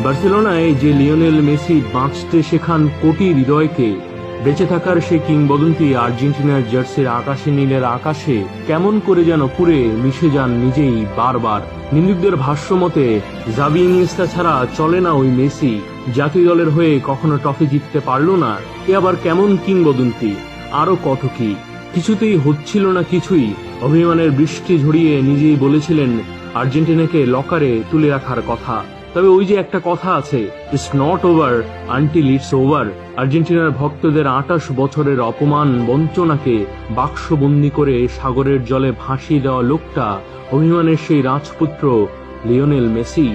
বার্সেলোনায় যে Lionel Messi বাঁচতে শেখান কোটি হৃদয়কে, বেঁচে থাকার সেই কিংবদন্তি আর্জেন্টিনার জার্সির আকাশে নীলের আকাশে কেমন করে যেন পুরে মিশে যান নিজেই বারবার। নিন্দুকদের ভাষ্য মতে জাভি ইনিয়েস্তা ছাড়া চলে না ওই মেসি। জাতীয় দলের হয়ে কখনো ট্রফি জিততে পারল না, এ আবার কেমন কিংবদন্তি। আরো কত কি, কিছুতেই হচ্ছিল না কিছুই। অভিমানের বৃষ্টি ঝরিয়ে নিজেই বলেছিলেন আর্জেন্টিনাকে লকারে তুলে রাখার কথা। তবে ওই যে একটা কথা আছে, it's not over until it's over. আর্জেন্টিনার ভক্তদের 28 বছরের অপমান বঞ্চনাকে বাক্সবন্দি করে সাগরের জলে ভাসিয়ে দেওয়া লোকটা অভিমানের সেই রাজপুত্র লিওনেল মেসি।